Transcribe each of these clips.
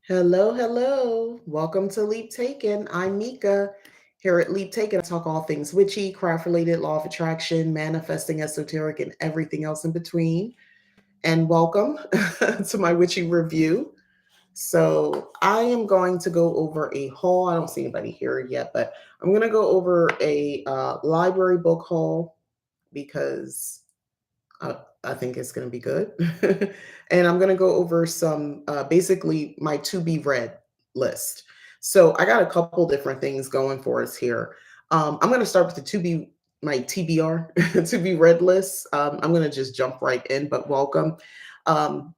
Hello, hello. Welcome to Leap Taken. I'm Mika. Here at Leap Taken, I talk all things witchy, craft related, law of attraction, manifesting, esoteric, and everything else in between. And welcome to my witchy review. So, I am going to go over a haul. I don't see anybody here yet, but I'm going to go over a library book haul because I think it's going to be good. And I'm going to go over some basically my to be read list. So I got a couple different things going for us here. I'm going to start with the to be my TBR to be read list. I'm going to just jump right in, but welcome. Um,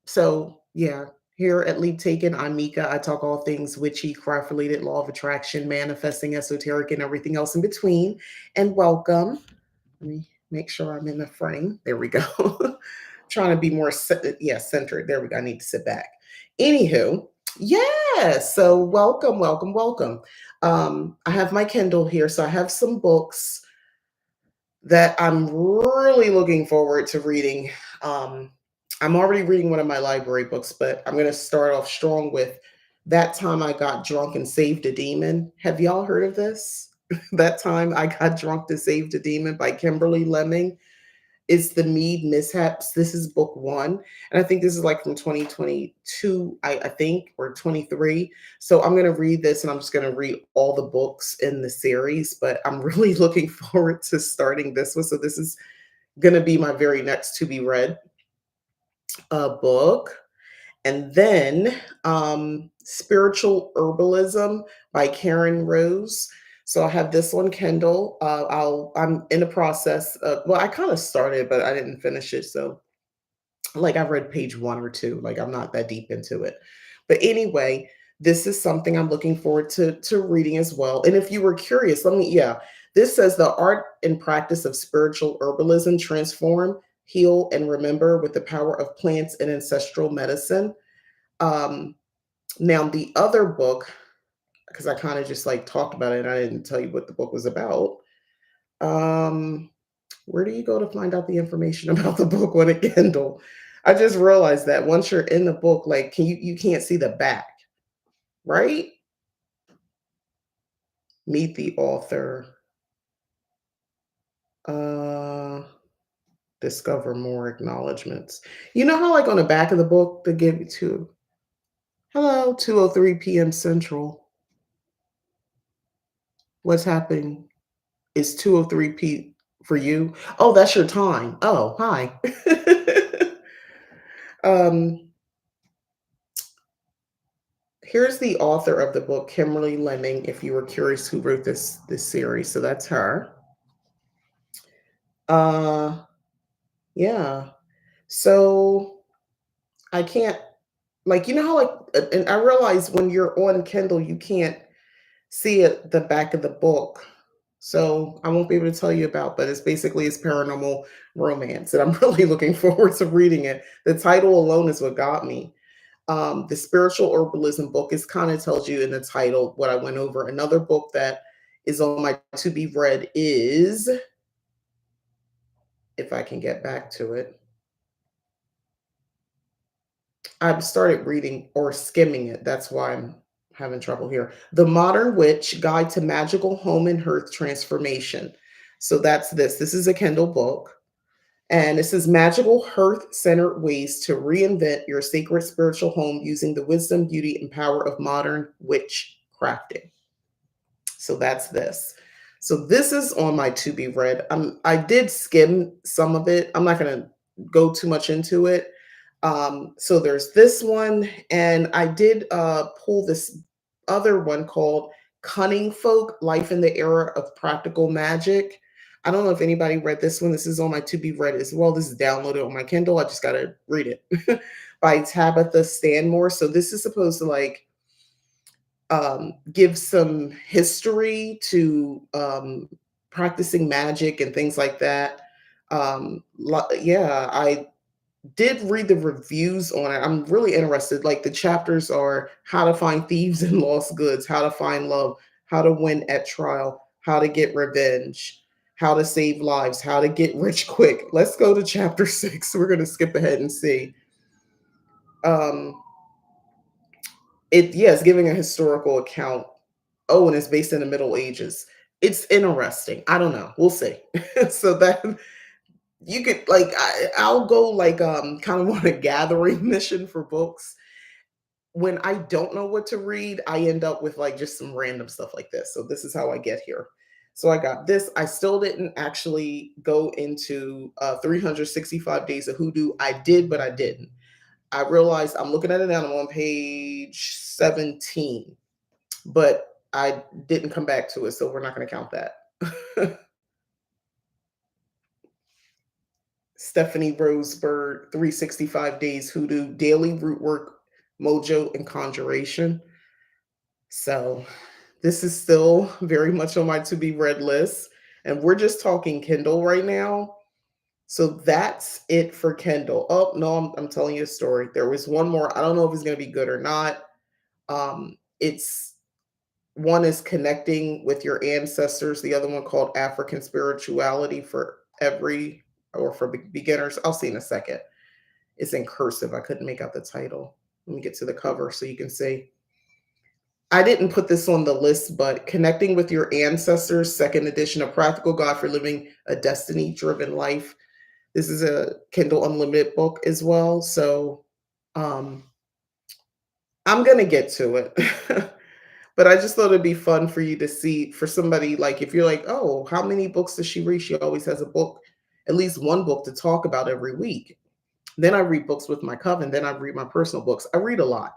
so yeah, here at Leap Taken, I'm Mika. I talk all things witchy, craft related, law of attraction, manifesting, esoteric, and everything else in between. And welcome. Let me make sure I'm in the frame. There we go. Trying to be more centered. There we go. I need to sit back. Anywho, yeah. So welcome, welcome, welcome. I have my Kindle here, so I have some books that I'm really looking forward to reading. Um, I'm already reading one of my library books, but I'm going to start off strong with That Time I Got Drunk and Saved a Demon. Have y'all heard of this? That Time I Got Drunk to Save a Demon by Kimberly Lemming. It's the Mead Mishaps. This is book one. And I think this is like from 2022, I think, or 23. So I'm going to read this and I'm just going to read all the books in the series. But I'm really looking forward to starting this one. So this is going to be my very next to be read book. And then Spiritual Herbalism by Karen Rose. So I have this on Kindle. I'm in the process of, well, I kind of started, but I didn't finish it. So like I've read page one or two. Like I'm not that deep into it. But anyway, this is something I'm looking forward to reading as well. And if you were curious, this says the art and practice of spiritual herbalism transform, heal, and remember with the power of plants and ancestral medicine. Um, Now the other book, because I kind of just like talked about it and I didn't tell you what the book was about. Um, where do you go to find out the information about the book on a Kindle? I just realized that once you're in the book, like you can't see the back, right? Meet the author. Uh Discover more acknowledgments. You know how like on the back of the book they give you to hello, 2:03 p.m. Central. What's happening? It's 2:03 for you. Oh, that's your time. Oh, hi. um, Here's the author of the book, Kimberly Lemming, if you were curious who wrote this series. So that's her. Uh yeah. So I can't like you know how and I realize when you're on Kindle you can't see it the back of the book. So I won't be able to tell you about, but it's paranormal romance, and I'm really looking forward to reading it. The title alone is what got me. The spiritual herbalism book is kind of tells you in the title what I went over. Another book that is on my to be read is, if I can get back to it, I've started reading or skimming it. That's why I'm having trouble here. The Modern Witch Guide to Magical Home and Hearth Transformation. So that's this. This is a Kindle book. And this is magical hearth centered ways to reinvent your sacred spiritual home using the wisdom, beauty, and power of modern witch crafting. So that's this. So this is on my to be read. I did skim some of it. I'm not going to go too much into it. So there's this one, and I did pull this other one called Cunning Folk: Life in the Era of Practical Magic. I don't know if anybody read this one. This is on my to be read as well. This is downloaded on my Kindle. I just got to read it by Tabitha Stanmore. So this is supposed to like give some history to practicing magic and things like that. Yeah, I did read the reviews on it. I'm really interested. Like the chapters are how to find thieves and lost goods, how to find love, how to win at trial, how to get revenge, how to save lives, how to get rich quick. Let's go to chapter 6. We're going to skip ahead and see. Um, It's giving a historical account. Oh, and it's based in the Middle Ages. It's interesting. I don't know. We'll see. So that you could like I'll go like kind of on a gathering mission for books. When I don't know what to read, I end up with like just some random stuff like this. So this is how I get here. So I got this. I still didn't actually go into 365 Days of Hoodoo. I did, but I didn't. I realized I'm looking at it now. I'm on page 17, but I didn't come back to it. So we're not going to count that. Stephanie Roseberg, 365 Days Hoodoo, Daily Root Work, Mojo, and Conjuration. So this is still very much on my to be read list. And we're just talking Kindle right now. So that's it for Kindle. Oh, no, I'm telling you a story. There was one more. I don't know if it's going to be good or not. It's one is connecting with your ancestors, the other one called African Spirituality for every or for beginners. I'll see in a second. It's in cursive. I couldn't make out the title. Let me get to the cover so you can see. I didn't put this on the list, but Connecting with Your Ancestors, second edition, A Practical Guide for Living a Destiny Driven Life. This is a Kindle Unlimited book as well. So um, I'm going to get to it. But I just thought it'd be fun for you to see for somebody like if you're like, oh, how many books does she read? She always has a book, at least one book to talk about every week. Then I read books with my coven. Then I read my personal books. I read a lot.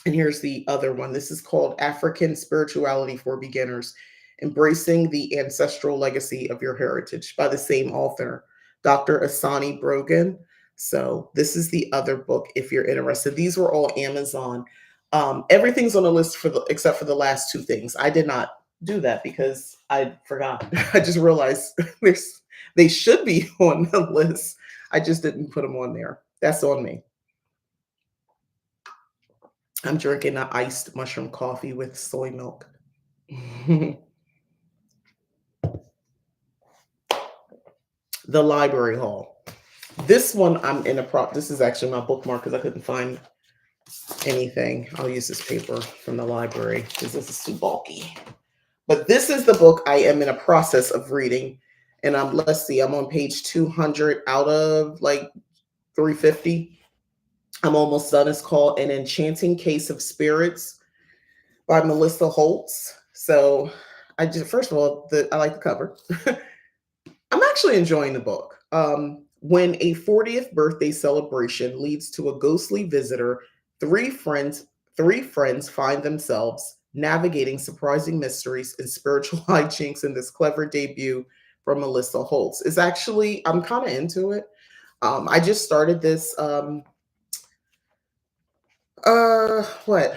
And here's the other one. This is called African Spirituality for Beginners, Embracing the Ancestral Legacy of Your Heritage by the same author, Dr. Asani Brogan. So this is the other book if you're interested. These were all Amazon. Everything's on the list for the except for the last two things. I did not do that because I forgot. I just realized they should be on the list. I just didn't put them on there. That's on me. I'm drinking an iced mushroom coffee with soy milk. The Library Hall. This one I'm in a prop. This is actually my bookmark because I couldn't find anything. I'll use this paper from the library because this is too bulky. But this is the book I am in a process of reading. And let's see, I'm on page 200 out of like 350. I'm almost done. It's called An Enchanting Case of Spirits by Melissa Holtz. So I just first of all, I like the cover. I'm actually enjoying the book. When a 40th birthday celebration leads to a ghostly visitor, three friends three friends find themselves navigating surprising mysteries and spiritual hijinks in this clever debut from Melissa Holtz. It's actually I'm kind of into it. I just started this what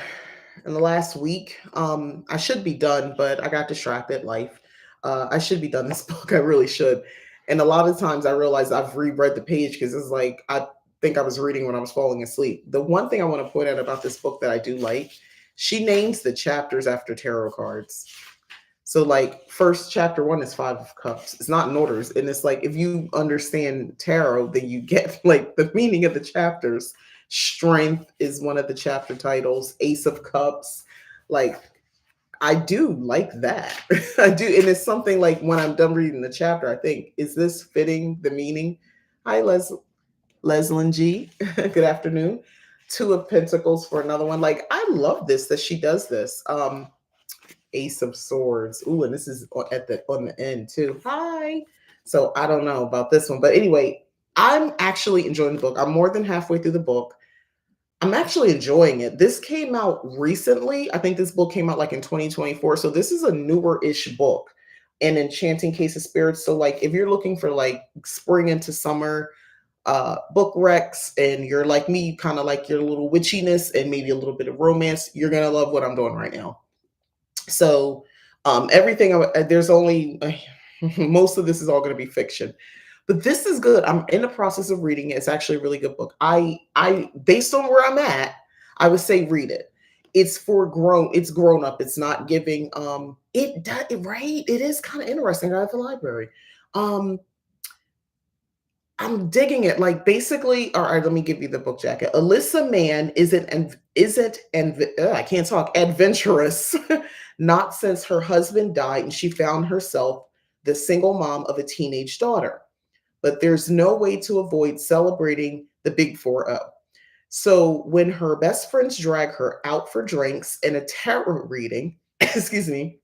in the last week. I should be done, but I got distracted. Life. I should be done this book. I really should. And a lot of times I realize I've reread the page because it's like I think I was reading when I was falling asleep. The one thing I want to point out about this book that I do like, she names the chapters after tarot cards. So like first chapter one is Five of Cups. It's not in orders. And it's like if you understand tarot, then you get like the meaning of the chapters. Strength is one of the chapter titles, Ace of Cups. Like I do like that. I do. And it's something like when I'm done reading the chapter, I think, is this fitting the meaning? Hi, Leslyn G. Good afternoon. Two of Pentacles for another one. Like I love this that she does this. Ace of Swords. Ooh, and this is on the end too. Hi. So I don't know about this one, but anyway, I'm actually enjoying the book. I'm more than halfway through the book. I'm actually enjoying it. This came out recently. I think this book came out like in 2024. So this is a newer-ish book, An Enchanting Case of Spirits. So like if you're looking for like spring into summer book recs and you're like me, kind of like your little witchiness and maybe a little bit of romance, you're gonna love what I'm doing right now. So everything there's only most of this is all going to be fiction, but this is good. I'm in the process of reading it. It's actually a really good book. I based on where I'm at, I would say read it. It's grown up. It's not giving right. It is kind of interesting. I have a library. Um I'm digging it. Like basically, all right, let me give you the book jacket. Alyssa Mann isn't I can't talk adventurous, not since her husband died and she found herself the single mom of a teenage daughter. But there's no way to avoid celebrating the big 4-0. So when her best friends drag her out for drinks and a tarot reading, excuse me,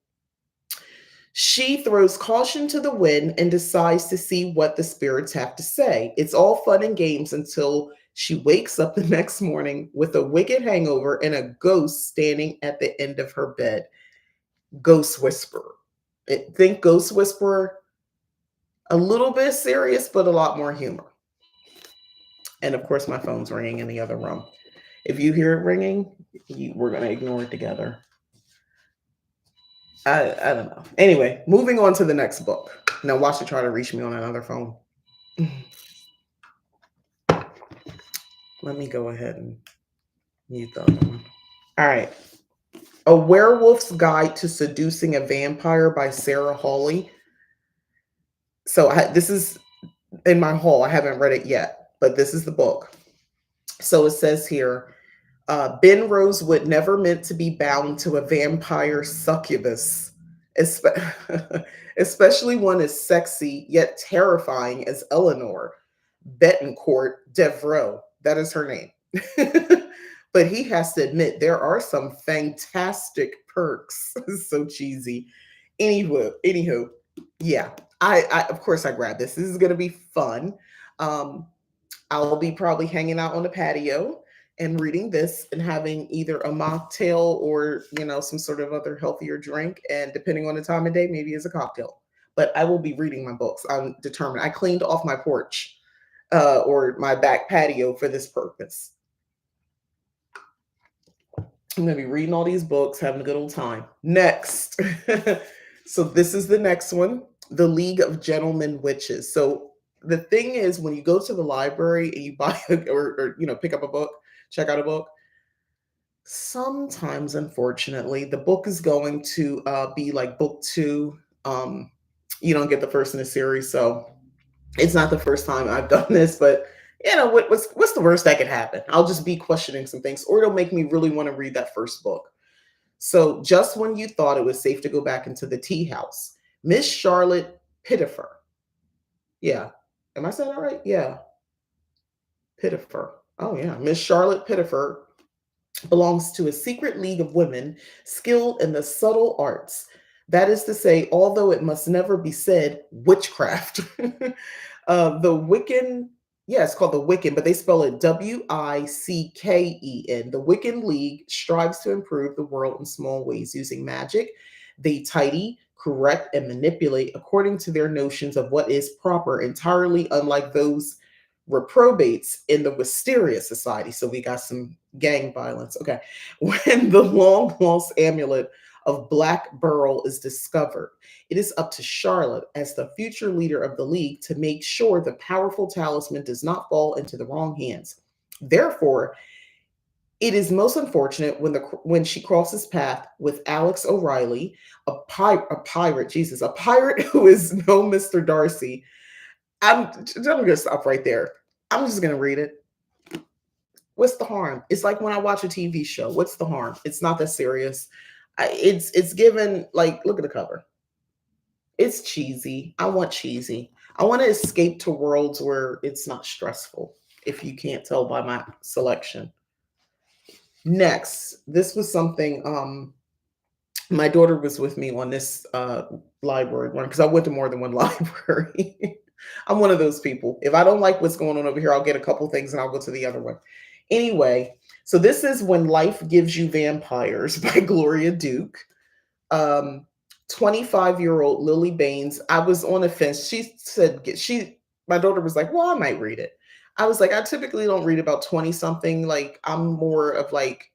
she throws caution to the wind and decides to see what the spirits have to say. It's all fun and games until she wakes up the next morning with a wicked hangover and a ghost standing at the end of her bed. Ghost Whisperer. Think Ghost Whisperer, a little bit serious, but a lot more humor. And of course, my phone's ringing in the other room. If you hear it ringing, we're going to ignore it together. I don't know. Anyway, moving on to the next book. Now, watch it try to reach me on another phone. Let me go ahead and mute the other one. All right. A Werewolf's Guide to Seducing a Vampire by Sarah Hawley. So this is in my haul. I haven't read it yet, but this is the book. So it says here, Ben Rosewood never meant to be bound to a vampire succubus, especially one as sexy yet terrifying as Eleanor Betancourt Devereaux. That is her name. But he has to admit there are some fantastic perks. So cheesy. Anywho, yeah. I of course I grabbed this. This is gonna be fun. I'll be probably hanging out on the patio and reading this and having either a mocktail or some sort of other healthier drink, and depending on the time of day, maybe as a cocktail. But I will be reading my books. I'm determined. I cleaned off my porch or my back patio for this purpose. I'm going to be reading all these books, having a good old time. Next. So this is the next one, The League of Gentlemen Witches. So the thing is, when you go to the library and you buy or pick up a book, check out a book, sometimes, unfortunately, the book is going to be like book 2. You don't get the first in the series. So it's not the first time I've done this, but what's the worst that could happen? I'll just be questioning some things, or it'll make me really want to read that first book. So just when you thought it was safe to go back into the tea house, Miss Charlotte Pittifer. Yeah. Am I saying that right? Yeah. Pittifer. Oh yeah. Miss Charlotte Pittifer belongs to a secret league of women skilled in the subtle arts. That is to say, although it must never be said, witchcraft. The Wiccan, yeah, it's called the Wiccan, but they spell it Wicken. The Wiccan League strives to improve the world in small ways using magic. They tidy, correct, and manipulate according to their notions of what is proper, entirely unlike those reprobates in the Wisteria Society. So we got some gang violence. Okay. When the long lost amulet of Black Burl is discovered, it is up to Charlotte, as the future leader of the League, to make sure the powerful talisman does not fall into the wrong hands. Therefore, it is most unfortunate when she crosses path with Alex O'Reilly, a pirate, Jesus, a pirate who is no Mr. Darcy. I'm gonna stop right there. I'm just gonna read it. What's the harm? It's like when I watch a TV show. What's the harm? It's not that serious. It's given, like, look at the cover. It's cheesy. I want cheesy. I want to escape to worlds where it's not stressful, if you can't tell by my selection. Next, this was something my daughter was with me on this library one, because I went to more than one library. I'm one of those people. If I don't like what's going on over here, I'll get a couple things and I'll go to the other one. Anyway, so this is When Life Gives You Vampires by Gloria Duke. 25-year-old Lily Baines. I was on a fence. My daughter was like, well, I might read it. I was like, I typically don't read about 20 something. Like, I'm more of like,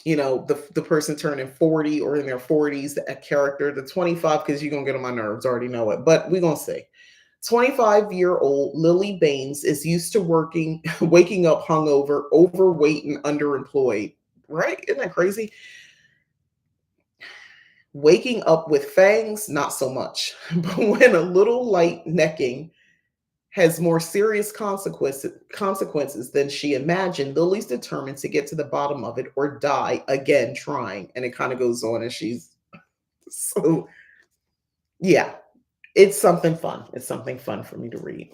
the person turning 40 or in their 40s, a character. The 25, because you're going to get on my nerves. I already know it, but we're going to see. 25-year-old Lily Baines is used to waking up hungover, overweight, and underemployed. Right? Isn't that crazy? Waking up with fangs, not so much. But when a little light necking has more serious consequences than she imagined. Lily's determined to get to the bottom of it or die again trying. And it kind of goes on, and she's so, yeah, it's something fun. It's something fun for me to read.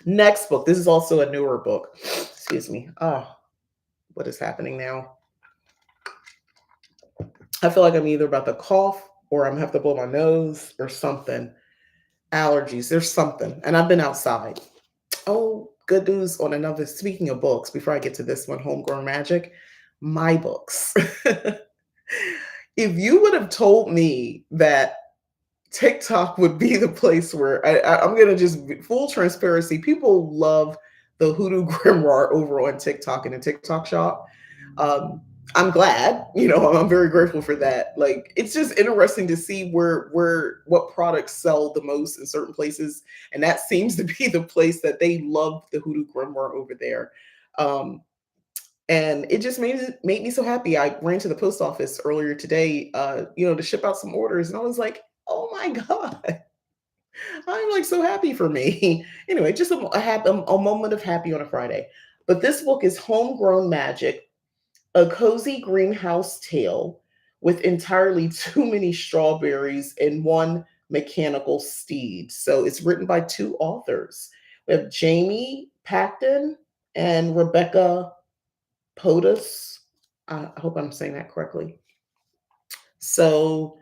Next book. This is also a newer book. Excuse me. Oh, what is happening now? I feel like I'm either about to cough or I'm gonna have to blow my nose or something. Allergies. There's something. And I've been outside. Oh, good news on another. Speaking of books, before I get to this one, Homegrown Magic, my books. If you would have told me that TikTok would be the place where I'm gonna just full transparency. People love the Hoodoo Grimoire over on TikTok in the TikTok shop. Um, I'm glad, I'm very grateful for that. Like, it's just interesting to see where what products sell the most in certain places, and that seems to be the place that they love the Hoodoo Grimoire over there. Um, and it just made me so happy. I ran to the post office earlier today, to ship out some orders, and I was like, "Oh my god!" I'm like so happy for me. Anyway, just a moment of happy on a Friday. But this book is Homegrown Magic, a cozy greenhouse tale with entirely too many strawberries and one mechanical steed. So it's written by two authors. We have Jamie Pacton and Rebecca POTUS. I hope I'm saying that correctly. So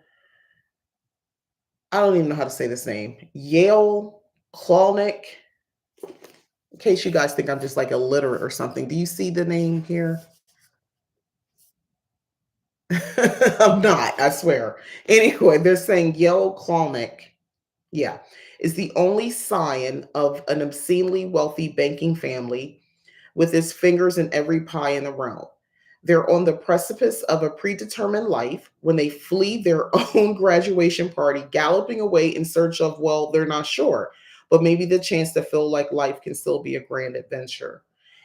I don't even know how to say this name. Yale Klonick. In case you guys think I'm just like illiterate or something, do you see the name here? I'm not, I swear. Anyway, they're saying Yale Klonick, yeah, is the only scion of an obscenely wealthy banking family with his fingers in every pie in the realm. They're on the precipice of a predetermined life when they flee their own graduation party, galloping away in search of, well, they're not sure, but maybe the chance to feel like life can still be a grand adventure.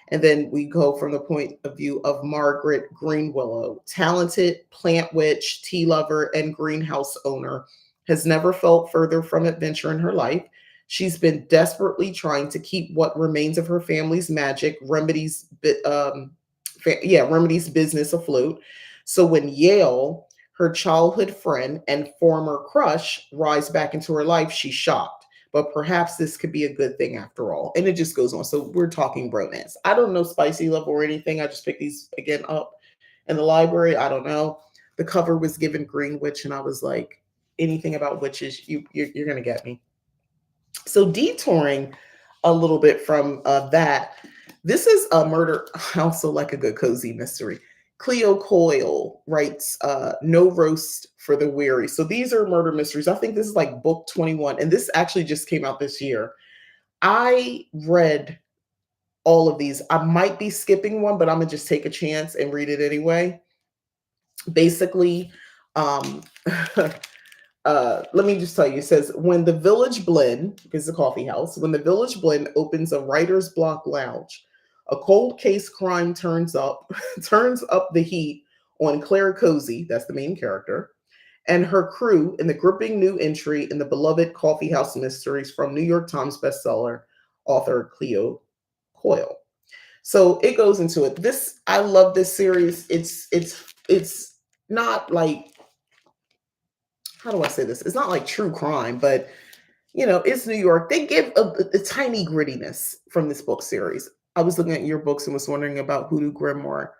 And then we go from the point of view of Margaret Greenwillow, talented plant witch, tea lover, and greenhouse owner, has never felt further from adventure in her life. She's been desperately trying to keep what remains of her family's magic, remedies business afloat. So when Yale, her childhood friend and former crush, rise back into her life, she's shocked. But perhaps this could be a good thing after all. And it just goes on. So we're talking bromance. I don't know spicy level or anything. I just picked these again up in the library. I don't know. The cover was given Green Witch, and I was like, anything about witches, you're gonna get me. So detouring a little bit from that, this is a murder. I also like a good cozy mystery. Cleo Coyle writes No Roast for the Weary. So these are murder mysteries. I think this is like book 21, and this actually just came out this year. I read all of these. I might be skipping one, but I'm gonna just take a chance and read it anyway. Basically, um, let me just tell you, it says when the Village Blend is a coffee house, when the Village Blend opens a writer's block lounge, a cold case crime turns up the heat on Claire Cozy, that's the main character, and her crew in the gripping new entry in the beloved coffee house mysteries from New York Times bestseller author Cleo Coyle. So it goes into it. This I love this series. It's not like, how do I say this? It's not like true crime, but it's New York. They give a tiny grittiness from this book series. I was looking at your books and was wondering about Hoodoo Grimoire.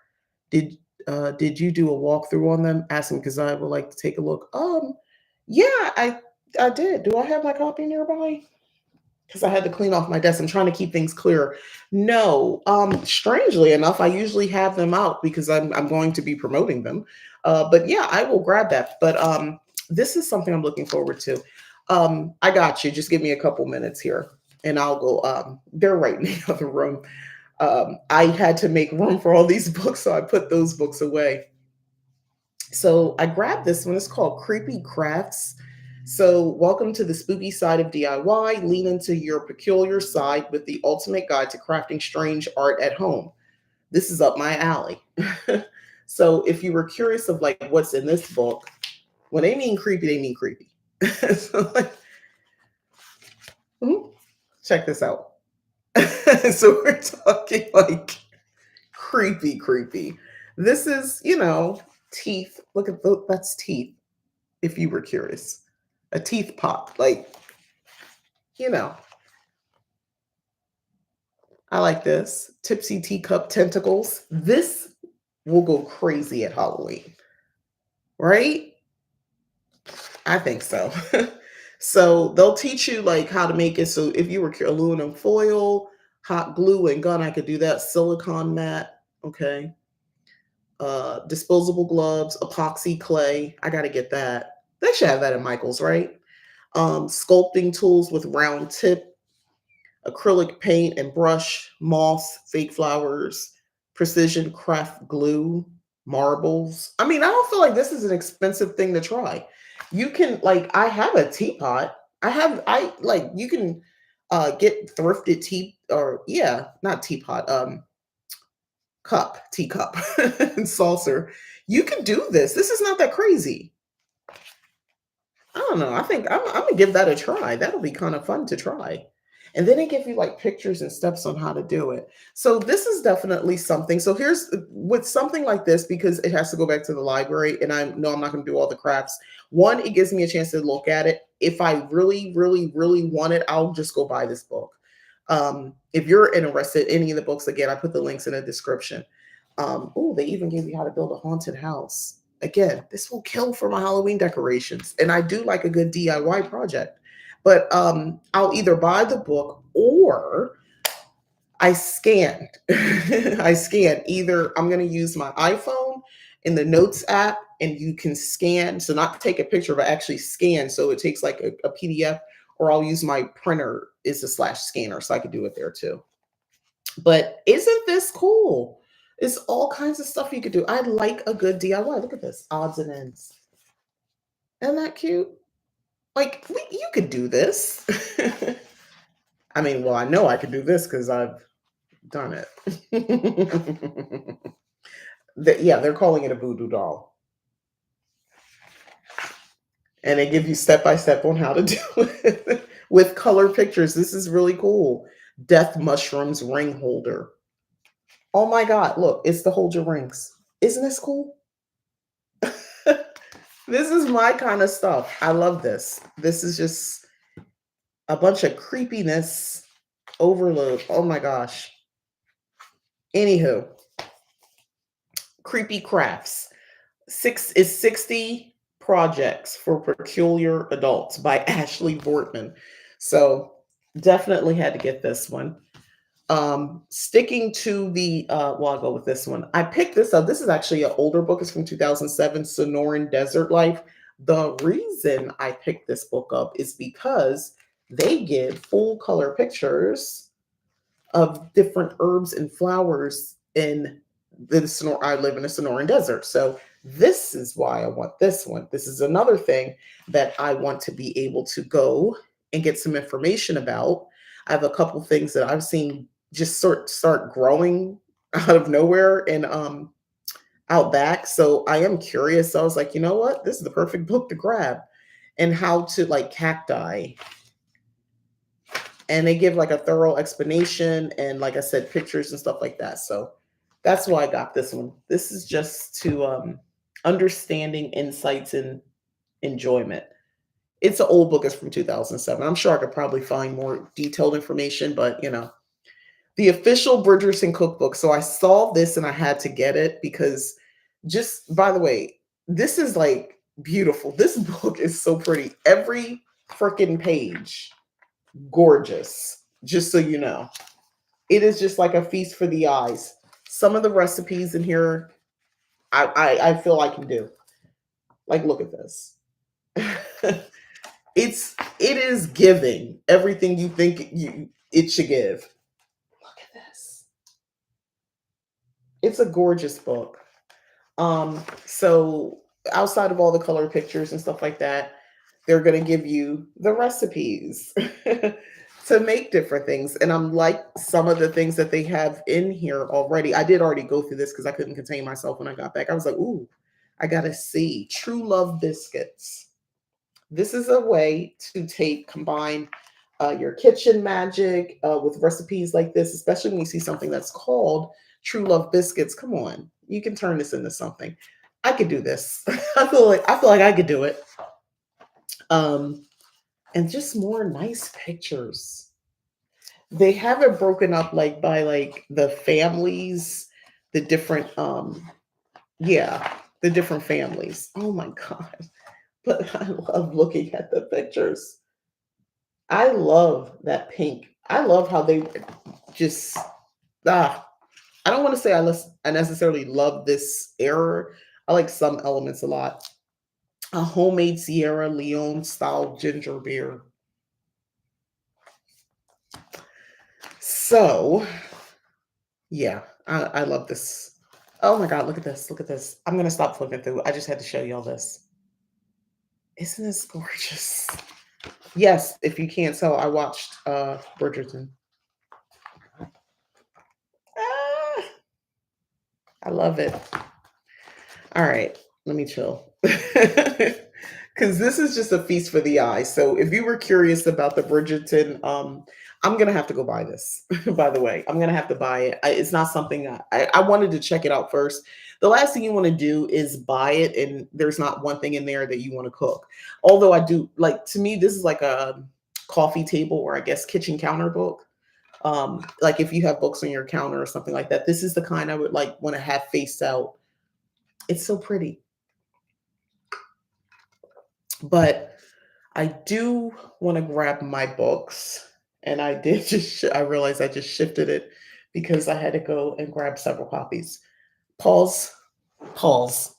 Did did you do a walkthrough on them? Asking because I would like to take a look. Yeah, I did. Do I have my copy nearby? Because I had to clean off my desk. I'm trying to keep things clear. No, strangely enough, I usually have them out because I'm going to be promoting them. But yeah, I will grab that. But this is something I'm looking forward to. I got you. Just give me a couple minutes here, and I'll go. They're right in the other room. I had to make room for all these books, so I put those books away. So I grabbed this one. It's called Creepy Crafts. So, welcome to the spooky side of DIY. Lean into your peculiar side with the ultimate guide to crafting strange art at home. This is up my alley. So, if you were curious of like what's in this book, when they mean creepy, they mean creepy. So, like, mhm. Check this out. So we're talking like creepy, creepy. This is, teeth. Look at that's teeth. If you were curious, a teeth pop. Like, you know, I like this. Tipsy teacup tentacles. This will go crazy at Halloween, right? I think so. So they'll teach you like how to make it. So if you were aluminum foil, hot glue and gun, I could do that. Silicon mat, okay. Disposable gloves, epoxy clay. I got to get that. They should have that at Michael's, right? Sculpting tools with round tip, acrylic paint and brush, moss, fake flowers, precision craft glue, marbles. I mean, I don't feel like this is an expensive thing to try. You can like I have a teapot. I like you can get thrifted tea or yeah, not teapot, teacup and saucer. You can do this. This is not that crazy. I don't know. I think I'm gonna give that a try. That'll be kind of fun to try. And then they give you like pictures and steps on how to do it. So this is definitely something. So here's with something like this, because it has to go back to the library, and I know I'm not gonna do all the crafts. One, it gives me a chance to look at it. If I really, really, really want it, I'll just go buy this book. If you're interested, any of the books, again, I put the links in the description. Oh, they even gave you how to build a haunted house. Again, this will kill for my Halloween decorations. And I do like a good DIY project. But I'll either buy the book or I scanned. I scan. Either I'm going to use my iPhone in the Notes app and you can scan. So not take a picture, but actually scan. So it takes like a PDF, or I'll use my printer is a slash scanner. So I could do it there too. But isn't this cool? It's all kinds of stuff you could do. I like a good DIY. Look at this, odds and ends. Isn't that cute? Like you could do this. I mean, well, I know I could do this because I've done it. Yeah, they're calling it a voodoo doll, and they give you step by step on how to do it with color pictures. This is really cool. Death mushrooms ring holder. Oh my God! Look, it's to hold your rings. Isn't this cool? This is my kind of stuff. I love this. This is just a bunch of creepiness overload. Oh my gosh. Anywho, creepy crafts. 60 projects for peculiar adults by Ashley Bortman. So definitely had to get this one. Sticking to the well, I'll go with this one. I picked this up. This is actually an older book. It's from 2007, Sonoran Desert Life. The reason I picked this book up is because they give full color pictures of different herbs and flowers in the I live in a Sonoran desert. So this is why I want this one. This is another thing that I want to be able to go and get some information about. I have a couple things that I've seen just start growing out of nowhere and out back. So I am curious. So I was like, you know what? This is the perfect book to grab. And how to like cacti, and they give like a thorough explanation and like I said, pictures and stuff like that. So that's why I got this one. This is just to understanding insights and enjoyment. It's an old book. It's from 2007. I'm sure I could probably find more detailed information, but the official Bridgerton cookbook. So I saw this and I had to get it because, just by the way, this is like beautiful. This book is so pretty. Every freaking page gorgeous, just so you know. It is just like a feast for the eyes. Some of the recipes in here, I feel I can do. Like, look at this. It is giving everything you think it should give. Look at this. It's a gorgeous book. So outside of all the color pictures and stuff like that, they're going to give you the recipes to make different things. And I'm like some of the things that they have in here already. I did already go through this because I couldn't contain myself when I got back. I was like, ooh, I got to see. True Love biscuits. This is a way to combine your kitchen magic with recipes like this, especially when you see something that's called True Love Biscuits. Come on, you can turn this into something. I could do this. I feel like I could do it. Um, and just more nice pictures. They have it broken up like by like the families, the different yeah, the different families. Oh my god. But I love looking at the pictures. I love that pink. I love how they just ah. I don't want to say I necessarily love this era. I like some elements a lot. A homemade Sierra Leone style ginger beer. So yeah, I love this. Oh my god, look at this! Look at this! I'm gonna stop flipping through. I just had to show you all this. Isn't this gorgeous? Yes, if you can't tell, I watched Bridgerton. Ah, I love it. All right, let me chill. Because this is just a feast for the eye. So if you were curious about the Bridgerton, I'm gonna have to go buy this. By the way, I'm gonna have to buy it. It's not something I wanted to check it out first. The last thing you want to do is buy it, and there's not one thing in there that you want to cook. Although I do like, to me, this is like a coffee table or I guess kitchen counter book. Like if you have books on your counter or something like that, this is the kind I would like want to have faced out. It's so pretty. But I do want to grab my books. And I did I realized I just shifted it because I had to go and grab several copies. Pause, pause.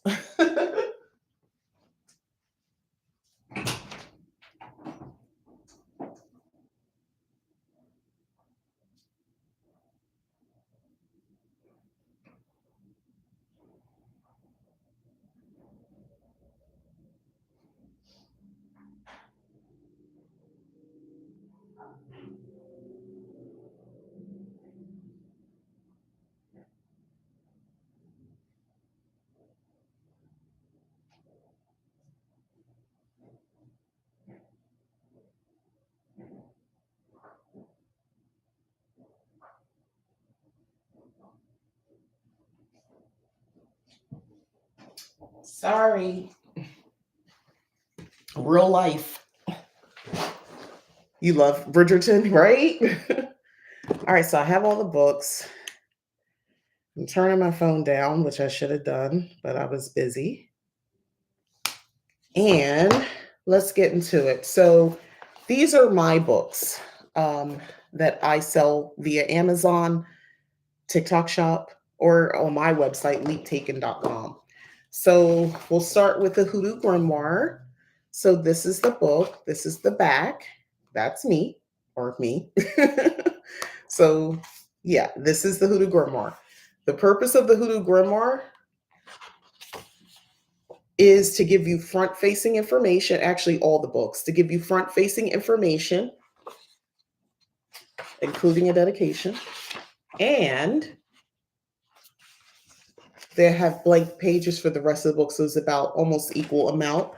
Sorry. Real life. You love Bridgerton, right? All right, so I have all the books. I'm turning my phone down, which I should have done, but I was busy. And let's get into it. So these are my books that I sell via Amazon, TikTok Shop, or on my website, leaptaken.com. So we'll start with the Hoodoo Grimoire. So this is the book. This is the back. That's me, or me. So yeah, this is the Hoodoo Grimoire. The purpose of the Hoodoo Grimoire is to give you front facing information, actually, all the books, to give you front facing information, including a dedication. And they have blank pages for the rest of the book. So it's about almost equal amount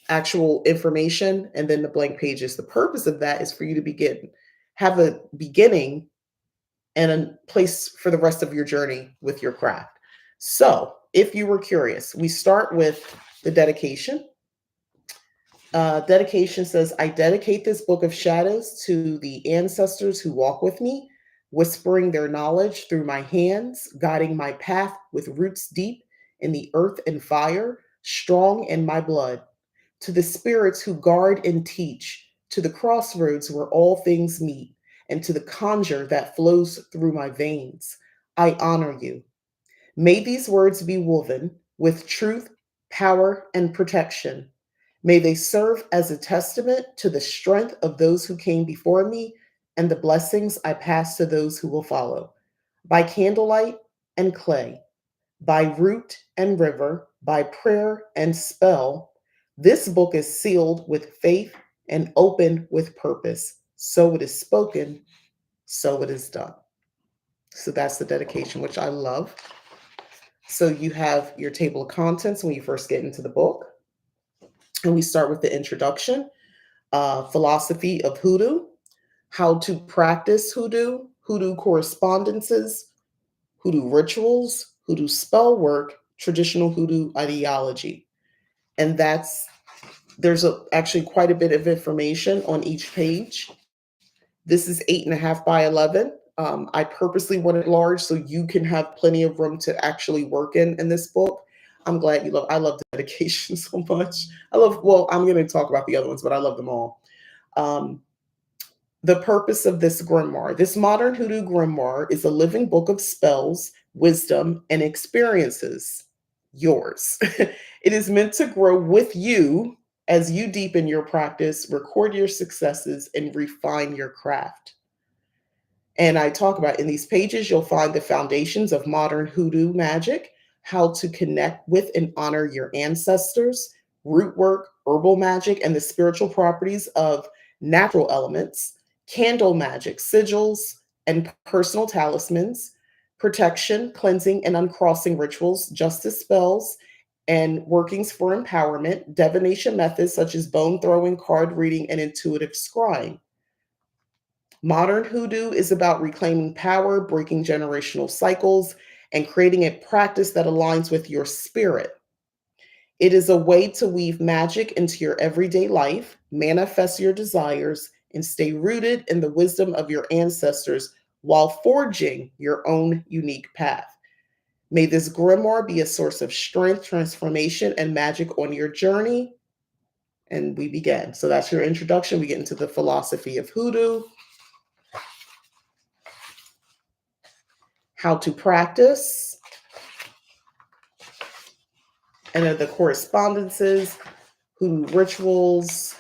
actual information and then the blank pages. The purpose of that is for you to have a beginning and a place for the rest of your journey with your craft. So if you were curious, we start with the dedication. Dedication says, I dedicate this book of shadows to the ancestors who walk with me, whispering their knowledge through my hands, guiding my path with roots deep in the earth and fire, strong in my blood. To the spirits who guard and teach, to the crossroads where all things meet, and to the conjure that flows through my veins, I honor you. May these words be woven with truth, power, and protection. May they serve as a testament to the strength of those who came before me and the blessings I pass to those who will follow. By candlelight and clay, by root and river, by prayer and spell, this book is sealed with faith and open with purpose. So it is spoken, so it is done. So that's the dedication, which I love. So you have your table of contents when you first get into the book. And we start with the introduction. Philosophy of Hoodoo, How to Practice Hoodoo, Hoodoo Correspondences, Hoodoo Rituals, Hoodoo Spell Work, Traditional Hoodoo Ideology. And actually quite a bit of information on each page. This is 8.5 by 11. I purposely wanted large so you can have plenty of room to actually work in this book. I'm glad you love. I love dedication so much. I love. Well, I'm going to talk about the other ones, but I love them all. Um, the purpose of this grimoire. This modern hoodoo grimoire is a living book of spells, wisdom, and experiences. Yours. It is meant to grow with you as you deepen your practice, record your successes, and refine your craft. And I talk about in these pages, you'll find the foundations of modern hoodoo magic, how to connect with and honor your ancestors, root work, herbal magic, and the spiritual properties of natural elements, candle magic, sigils, and personal talismans, protection, cleansing, and uncrossing rituals, justice spells, and workings for empowerment, divination methods such as bone throwing, card reading, and intuitive scrying. Modern hoodoo is about reclaiming power, breaking generational cycles, and creating a practice that aligns with your spirit. It is a way to weave magic into your everyday life, manifest your desires, and stay rooted in the wisdom of your ancestors while forging your own unique path. May this grimoire be a source of strength, transformation, and magic on your journey. And we begin. So that's your introduction. We get into the philosophy of hoodoo, how to practice, and then the correspondences, hoodoo rituals,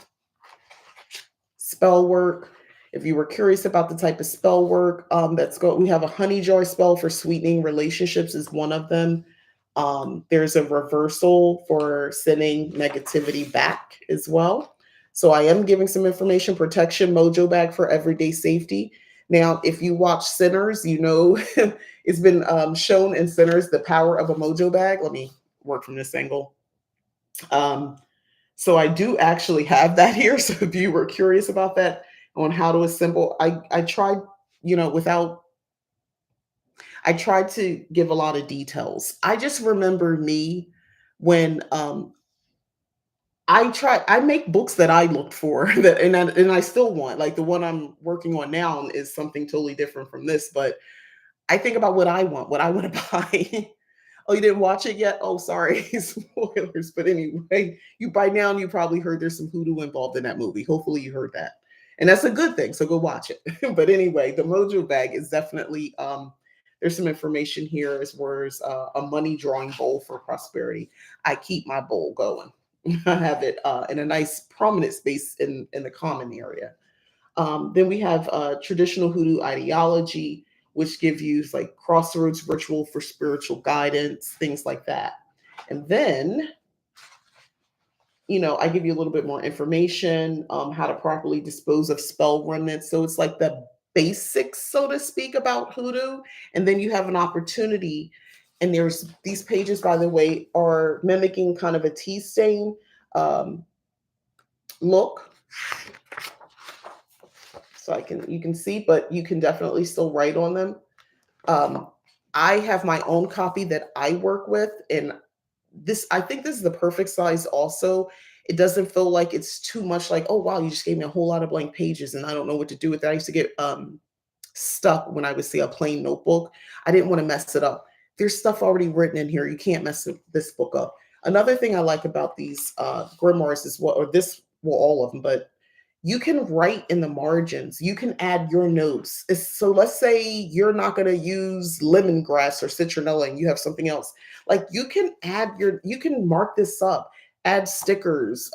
spell work. If you were curious about the type of spell work, we have a honey jar spell for sweetening relationships is one of them. There's a reversal for sending negativity back as well. So I am giving some information, protection, mojo bag for everyday safety. Now, if you watch Sinners, you know it's been shown in Sinners the power of a mojo bag. Let me work from this angle. Um, so I do actually have that here. So if you were curious about that on how to assemble, I tried, without I tried to give a lot of details. I just remember me when I make books that I looked for and I still want. Like the one I'm working on now is something totally different from this, but I think about what I want to buy. Oh, you didn't watch it yet? Oh, sorry. Spoilers. But anyway, you by now you probably heard there's some hoodoo involved in that movie. Hopefully you heard that. And that's a good thing. So go watch it. But anyway, the Mojo bag is definitely there's some information here as well as a money drawing bowl for prosperity. I keep my bowl going. I have it in a nice prominent space in the common area. Then we have traditional hoodoo ideology, which gives you like crossroads ritual for spiritual guidance, things like that. And then, I give you a little bit more information, how to properly dispose of spell remnants. So it's like the basics, so to speak, about hoodoo. And then you have an opportunity. And there's these pages, by the way, are mimicking kind of a tea stain look. So you can see, but you can definitely still write on them. Um, I have my own copy that I work with, and I think this is the perfect size also. It doesn't feel like it's too much like, oh wow, you just gave me a whole lot of blank pages and I don't know what to do with that. I used to get stuck when I would see a plain notebook. I didn't want to mess it up. There's stuff already written in here. You can't mess this book up. Another thing I like about these grimoires is all of them, but you can write in the margins. You can add your notes. So let's say you're not going to use lemongrass or citronella and you have something else. Like you can mark this up, add stickers,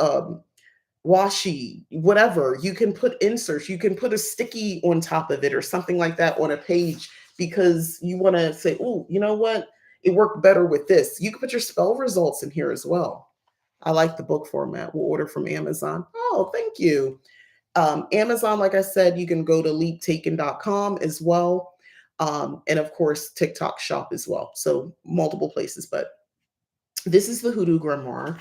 washi, whatever. You can put inserts. You can put a sticky on top of it or something like that on a page because you want to say, oh, you know what? It worked better with this. You can put your spell results in here as well. I like the book format. We'll order from Amazon. Oh, thank you. Amazon, like I said, you can go to leaptaken.com as well. And of course, TikTok shop as well. So multiple places, but this is the Hoodoo Grimoire.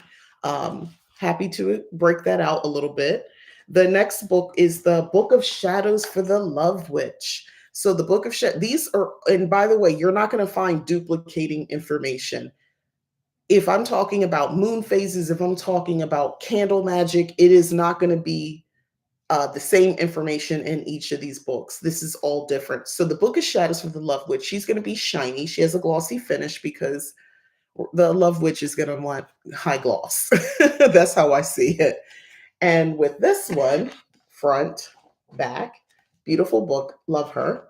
Happy to break that out a little bit. The next book is the Book of Shadows for the Love Witch. So the Book of Shadows, these are, and by the way, you're not going to find duplicating information. If I'm talking about moon phases, if I'm talking about candle magic, it is not going to be the same information in each of these books. This is all different. So the Book of Shadows for the Love Witch, she's going to be shiny. She has a glossy finish because the Love Witch is going to want high gloss. That's how I see it. And with this one, front, back, beautiful book, love her.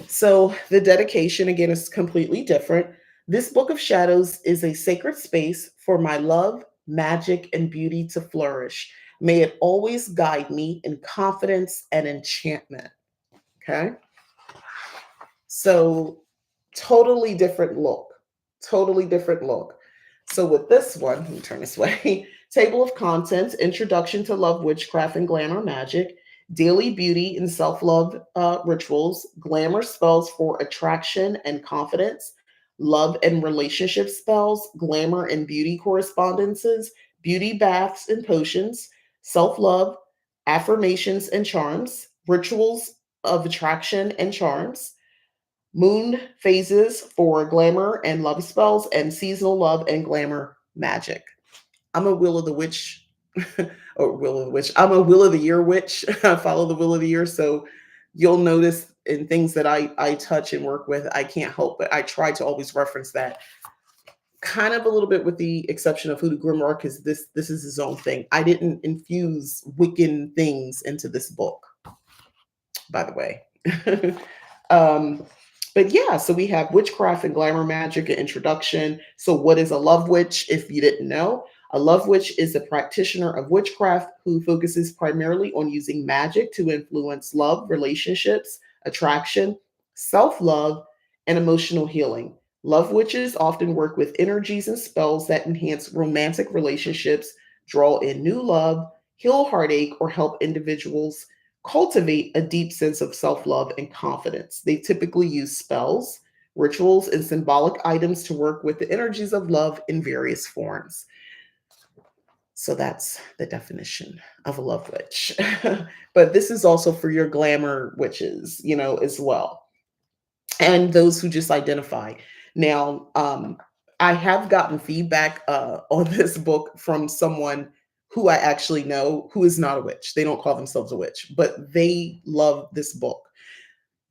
So the dedication again is completely different. This Book of Shadows is a sacred space for my love, magic, and beauty to flourish. May it always guide me in confidence and enchantment. Okay. So totally different look. Totally different look. So with this one, let me turn this way. Table of Contents, Introduction to Love, Witchcraft, and Glamour Magic, Daily Beauty and Self-Love Rituals, Glamour Spells for Attraction and Confidence, Love and Relationship Spells, Glamour and Beauty Correspondences, Beauty Baths and Potions, Self-Love, Affirmations and Charms, Rituals of Attraction and Charms, moon phases for glamour and love spells, and seasonal love and glamour magic. I'm a Will of the Witch, or Will of the Witch. I'm a Will of the Year witch. I follow the Will of the Year. So you'll notice in things that I touch and work with, I can't help but I try to always reference that. Kind of a little bit with the exception of Hoodoo Grimoire, because this is his own thing. I didn't infuse Wiccan things into this book, by the way. um, but yeah, so we have witchcraft and glamour magic, an introduction. So, what is a love witch? If you didn't know, a love witch is a practitioner of witchcraft who focuses primarily on using magic to influence love, relationships, attraction, self love, and emotional healing. Love witches often work with energies and spells that enhance romantic relationships, draw in new love, heal heartache, or help individuals cultivate a deep sense of self love and confidence. They typically use spells, rituals, and symbolic items to work with the energies of love in various forms. So that's the definition of a love witch. But this is also for your glamour witches, as well, and those who just identify. Now, I have gotten feedback on this book from someone who I actually know who is not a witch. They don't call themselves a witch, but they love this book.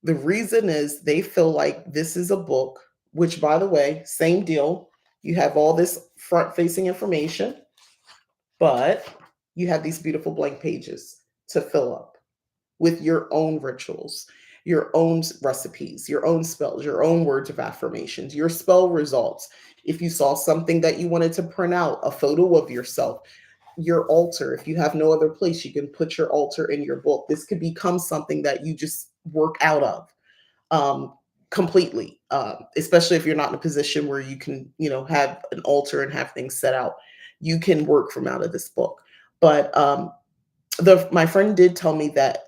The reason is they feel like this is a book, which, by the way, same deal. You have all this front facing information, but you have these beautiful blank pages to fill up with your own rituals, your own recipes, your own spells, your own words of affirmations, your spell results. If you saw something that you wanted to print out, a photo of yourself, your altar. If you have no other place, you can put your altar in your book. This could become something that you just work out of um, completely, especially if you're not in a position where you can, have an altar and have things set out. You can work from out of this book. But my friend did tell me that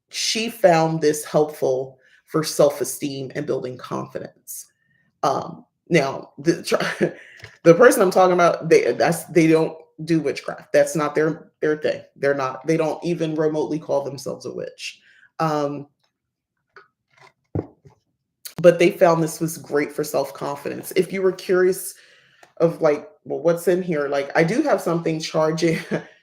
she found this helpful for self-esteem and building confidence. Now the person I'm talking about, they don't do witchcraft. That's not their thing. They don't even remotely call themselves a witch. Um, but they found this was great for self-confidence. If you were curious of like, well, what's in here? Like, I do have something charging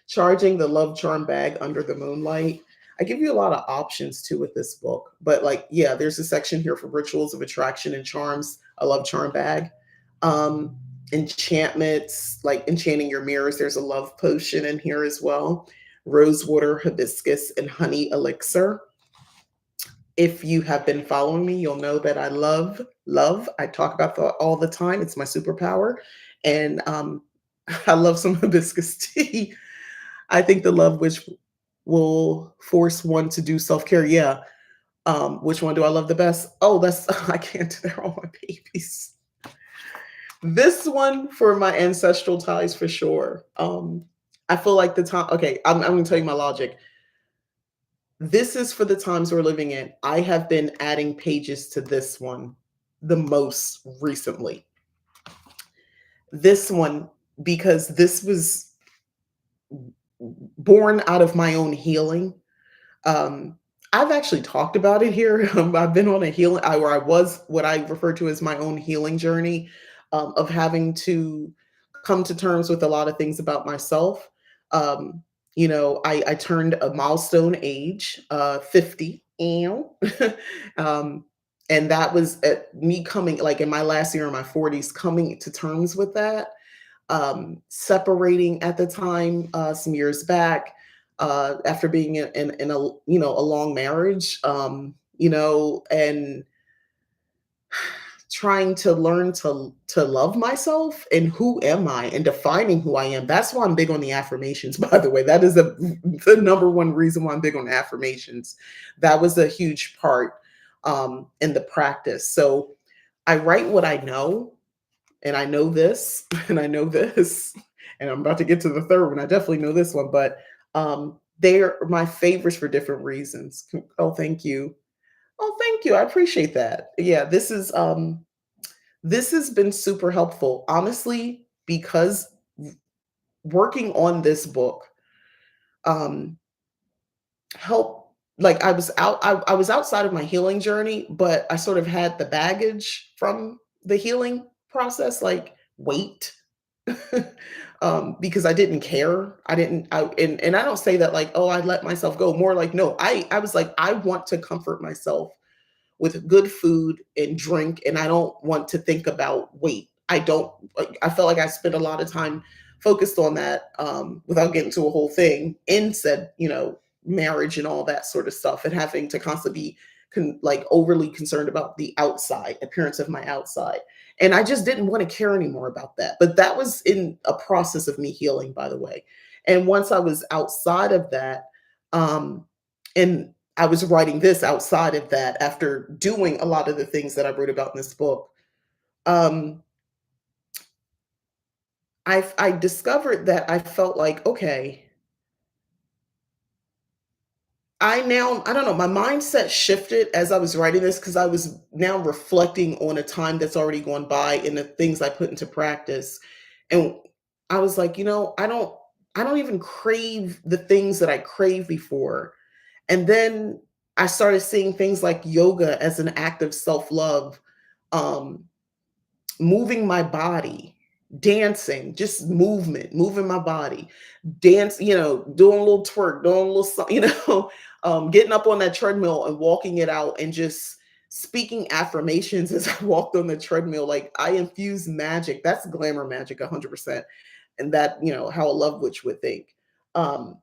charging the love charm bag under the moonlight. I give you a lot of options too with this book, but like, yeah, there's a section here for rituals of attraction and charms, a love charm bag. Um, Enchantments, like enchanting your mirrors. There's a love potion in here as well. Rose water, hibiscus, and honey elixir. If you have been following me, you'll know that I love love. I talk about that all the time. It's my superpower. And I love some hibiscus tea. I think the love which will force one to do self-care. Yeah. Which one do I love the best? Oh, that's I can't do that. All my babies. This one for my ancestral ties for sure. I feel like the time. Okay, I'm going to tell you my logic. This is for the times we're living in. I have been adding pages to this one the most recently. This one, because this was born out of my own healing. Um, I've actually talked about it here. I've been on a healing, or I was what I refer to as my own healing journey, of having to come to terms with a lot of things about myself. Um, I turned a milestone age, 50. Ew. um, and that was at me coming, like in my last year in my 40s, coming to terms with that, separating at the time, some years back, after being in a, a long marriage, and trying to learn to love myself and who am I and defining who I am. That's why I'm big on the affirmations, by the way. That is the number one reason why I'm big on affirmations. That was a huge part, in the practice. So I write what I know, and I know this, and I know this, and I'm about to get to the third one. I definitely know this one, but they are my favorites for different reasons. Oh, thank you. Oh, thank you. I appreciate that. Yeah, this has been super helpful, honestly, because working on this book, um, help like I was outside of my healing journey, but I sort of had the baggage from the healing process, like weight. Because I didn't care. And I don't say that like, oh, I let myself go. More like, no, I was like, I want to comfort myself with good food and drink, and I don't want to think about weight. I don't like, I felt like I spent a lot of time focused on that, without getting to a whole thing in said, marriage and all that sort of stuff, and having to constantly be like overly concerned about the outside appearance of my outside. And I just didn't want to care anymore about that. But that was in a process of me healing, by the way. And once I was outside of that, and I was writing this outside of that after doing a lot of the things that I wrote about in this book. Um, I discovered that I felt like, okay, I don't know, my mindset shifted as I was writing this because I was now reflecting on a time that's already gone by and the things I put into practice. And I was like, I don't even crave the things that I craved before. And then I started seeing things like yoga as an act of self-love, um, moving my body, dancing, just movement, moving my body, dance, doing a little twerk, doing a little, getting up on that treadmill and walking it out and just speaking affirmations as I walked on the treadmill. Like I infuse magic. That's glamour magic, 100%. And that, how a love witch would think. Um,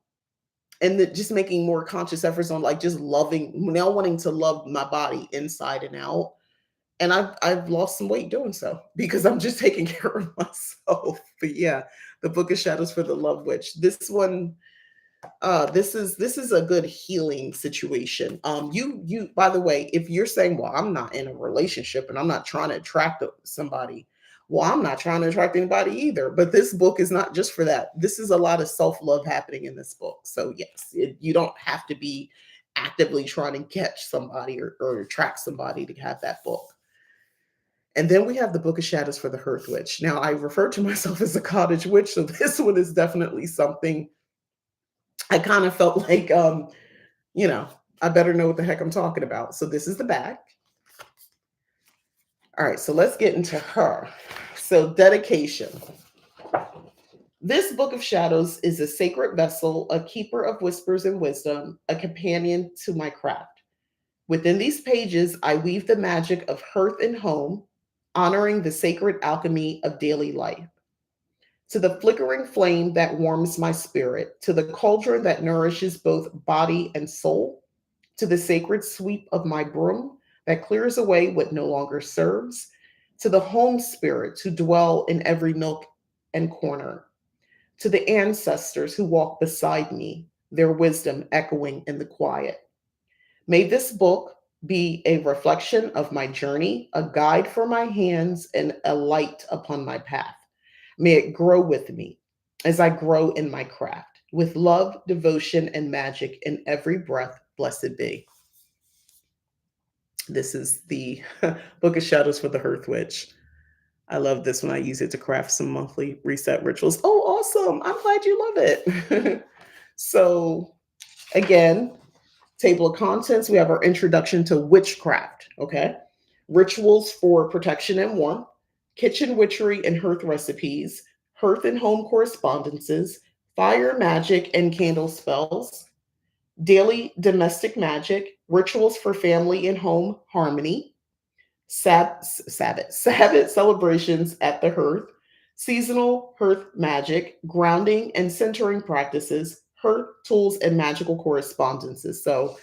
and just making more conscious efforts on like just loving now wanting to love my body inside and out. And I've lost some weight doing so because I'm just taking care of myself. But yeah, the Book of Shadows for the Love Witch. This one, this is a good healing situation. You by the way, if you're saying, well, I'm not in a relationship and I'm not trying to attract somebody, well, I'm not trying to attract anybody either. But this book is not just for that. This is a lot of self-love happening in this book. So yes, you don't have to be actively trying to catch somebody or attract somebody to have that book. And then we have the Book of Shadows for the Hearth Witch. Now, I refer to myself as a cottage witch, so this one is definitely something I kind of felt like, you know, I better know what the heck I'm talking about. So this is the back. All right, so let's get into her. So, dedication. This Book of Shadows is a sacred vessel, a keeper of whispers and wisdom, a companion to my craft. Within these pages, I weave the magic of hearth and home, honoring the sacred alchemy of daily life. To the flickering flame that warms my spirit, to the cauldron that nourishes both body and soul, to the sacred sweep of my broom that clears away what no longer serves, to the home spirits who dwell in every nook and corner, to the ancestors who walk beside me, their wisdom echoing in the quiet. May this book be a reflection of my journey, a guide for my hands, and a light upon my path. May it grow with me as I grow in my craft, with love, devotion, and magic in every breath. Blessed be. This is the Book of Shadows for the Hearth Witch. I love this one. I use it to craft some monthly reset rituals. Oh, awesome. I'm glad you love it. So again, table of contents, we have our introduction to witchcraft, okay? Rituals for protection and warmth, kitchen witchery and hearth recipes, hearth and home correspondences, fire magic and candle spells, daily domestic magic, rituals for family and home harmony, Sabbath celebrations at the hearth, seasonal hearth magic, grounding and centering practices, hearth tools and magical correspondences. So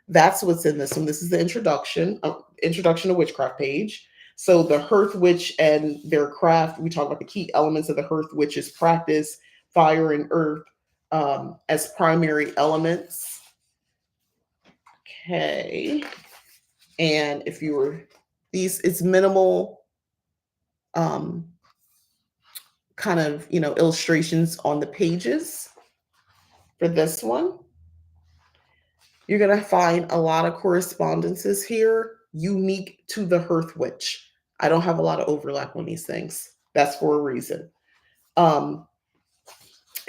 that's what's in this one. This is the introduction to witchcraft page. So the hearth witch and their craft. We talk about the key elements of the hearth witch's practice, fire and earth as primary elements. Okay, and if you were it's minimal um, kind of illustrations on the pages for this one. You're going to find a lot of correspondences here unique to the Hearth Witch. I don't have a lot of overlap on these things. That's for a reason. Um,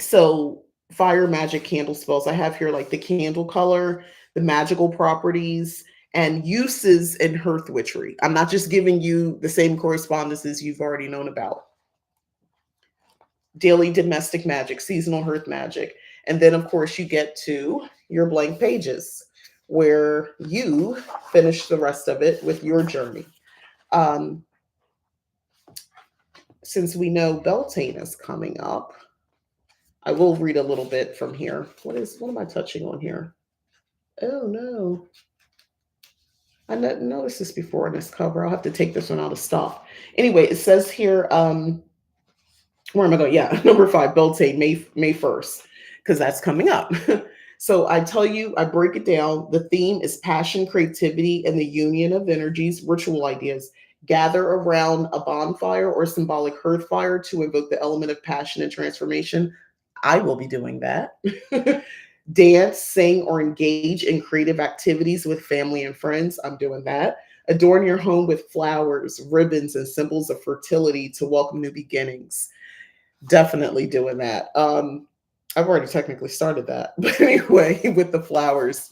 so, fire magic candle spells. I have here like the candle color, the magical properties, and uses in Hearth Witchery. I'm not just giving you the same correspondences you've already known about. Daily domestic magic, seasonal hearth magic. And then, of course, you get to your blank pages where you finish the rest of it with your journey. Um, since we know Beltane is coming up, I will read a little bit from here. What am I touching on here? Oh no. I noticed this before on this cover. I'll have to take this one out of stock. Anyway, it says here, where am I going? Yeah, number 5, Beltane, May 1st, because that's coming up. So I tell you, I break it down. The theme is passion, creativity, and the union of energies, ritual ideas. Gather around a bonfire or symbolic hearth fire to invoke the element of passion and transformation. I will be doing that. Dance, sing, or engage in creative activities with family and friends. I'm doing that. Adorn your home with flowers, ribbons, and symbols of fertility to welcome new beginnings. Definitely doing that. I've already technically started that, but anyway, with the flowers,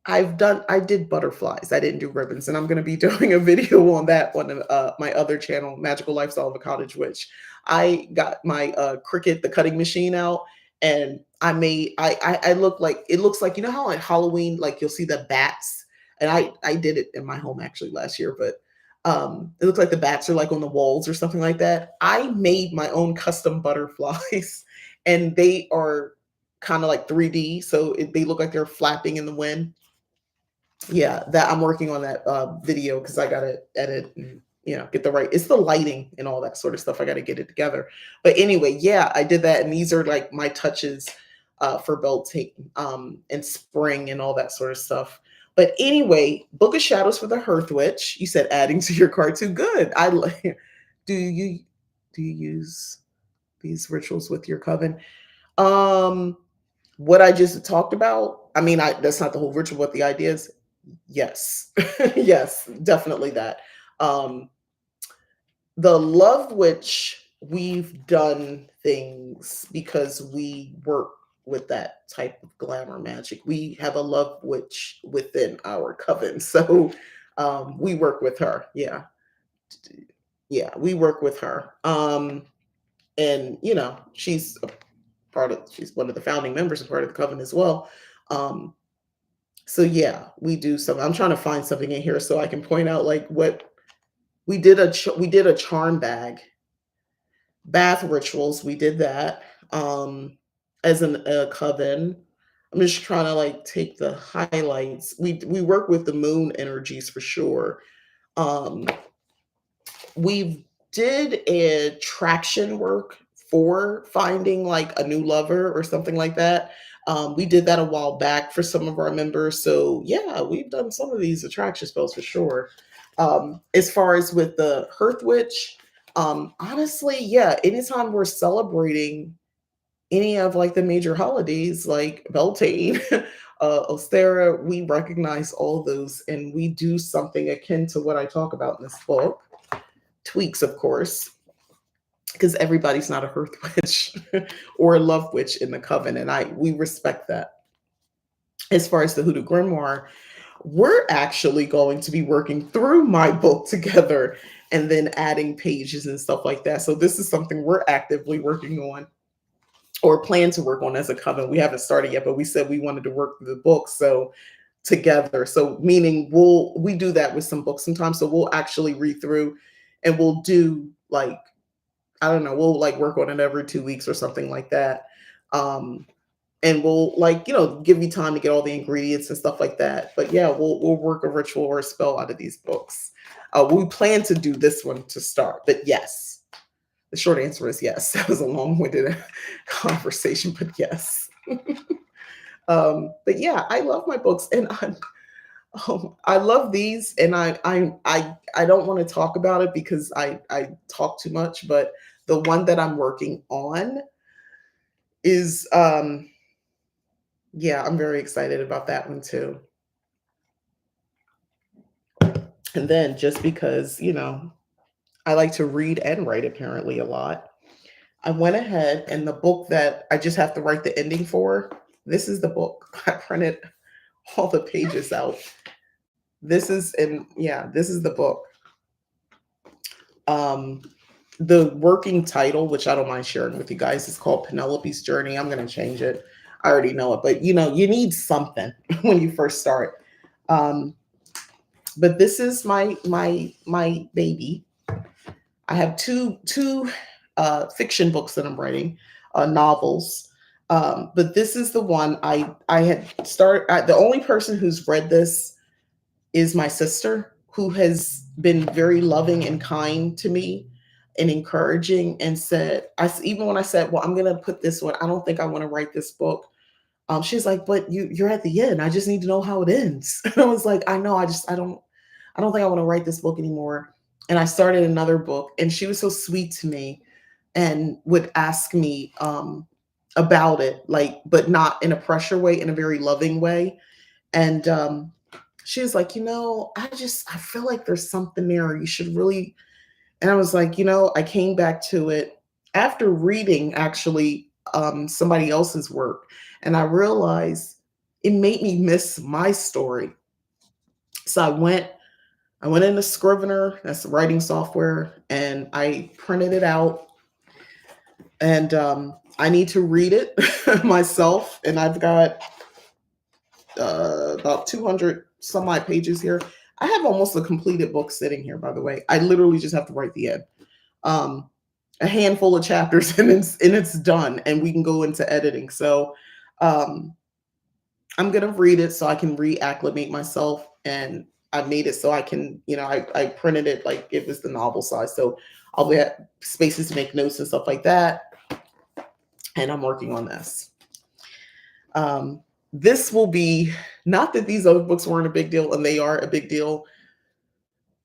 I did butterflies. I didn't do ribbons, and I'm going to be doing a video on that on my other channel, Magical Lifestyle of a Cottage Witch. I got my Cricut, the cutting machine out, and I look like it looks like how like Halloween, like you'll see the bats, and I did it in my home actually last year, but it looks like the bats are like on the walls or something like that. I made my own custom butterflies, and they are kind of like 3D, so they look like they're flapping in the wind. Yeah, that I'm working on that video because I gotta edit and get the right. It's the lighting and all that sort of stuff. I gotta get it together. But anyway, yeah, I did that, and these are like my touches for Beltane and spring and all that sort of stuff. But anyway, Book of Shadows for the Hearth Witch. You said adding to your card too. Good. I like. Do you use these rituals with your coven? Um, what I just talked about. I mean, that's not the whole ritual. What the idea is. Yes. Yes, definitely that. Um, the Love Witch, we've done things because we work with that type of glamour magic. We have a Love Witch within our coven. So we work with her. Yeah. Yeah, we work with her. And she's one of the founding members and part of the coven as well. So yeah, we do some. I'm trying to find something in here so I can point out like what we did a charm bag, bath rituals. We did that as a coven. I'm just trying to like take the highlights. We work with the moon energies for sure. Um, we did a traction work for finding like a new lover or something like that. We did that a while back for some of our members. So yeah, we've done some of these attraction spells for sure. As far as with the Hearth Witch, honestly, yeah, anytime we're celebrating any of like the major holidays like Beltane, Ostera, we recognize all those and we do something akin to what I talk about in this book. Tweaks, of course. because everybody's not a hearth witch or a love witch in the coven, and I we respect that. As far as the Hoodoo Grimoire, we're actually going to be working through my book together and then adding pages and stuff like that. So this is something we're actively working on or plan to work on as a coven. We haven't started yet, but we said we wanted to work through the book so together. So meaning we do that with some books sometimes. So we'll actually read through and we'll do like I don't know, we'll like work on it every 2 weeks or something like that. Um, and we'll like give you time to get all the ingredients and stuff like that. But yeah, we'll work a ritual or a spell out of these books. We plan to do this one to start, but yes, the short answer is yes. That was a long-winded conversation, but yes. But yeah, I love my books, and I love these, and I don't want to talk about it because I talk too much. But the one that I'm working on is yeah, I'm very excited about that one too. And then just because, I like to read and write apparently a lot, I went ahead and the book that I just have to write the ending for, this is the book. I printed all the pages out. This is and yeah, this is the book. Um the working title, which I don't mind sharing with you guys, is called Penelope's Journey. I'm going to change it. I already know it, but you need something when you first start. Um, but this is my baby. I have two fiction books that I'm writing, novels. But this is the one I had started. The only person who's read this is my sister, who has been very loving and kind to me and encouraging, and said, even when I said, well, I'm going to put this one, I don't think I want to write this book. She's like, but you're at the end. I just need to know how it ends. And I was like, I know. I don't think I want to write this book anymore. And I started another book, and she was so sweet to me and would ask me about it, like, but not in a pressure way, in a very loving way. And she was like, I feel like there's something there. You should really. And I was like, I came back to it after reading actually somebody else's work. And I realized it made me miss my story. So I went into Scrivener, that's the writing software, and I printed it out. And I need to read it myself. And I've got about 200 some odd pages here. I have almost a completed book sitting here, by the way. I literally just have to write the end. Um, a handful of chapters and it's done, and we can go into editing. So um, I'm gonna read it so I can reacclimate myself, and I made it so I can, I printed it like it was the novel size. So I'll have spaces to make notes and stuff like that. And I'm working on this. This will be, not that these other books weren't a big deal, and they are a big deal,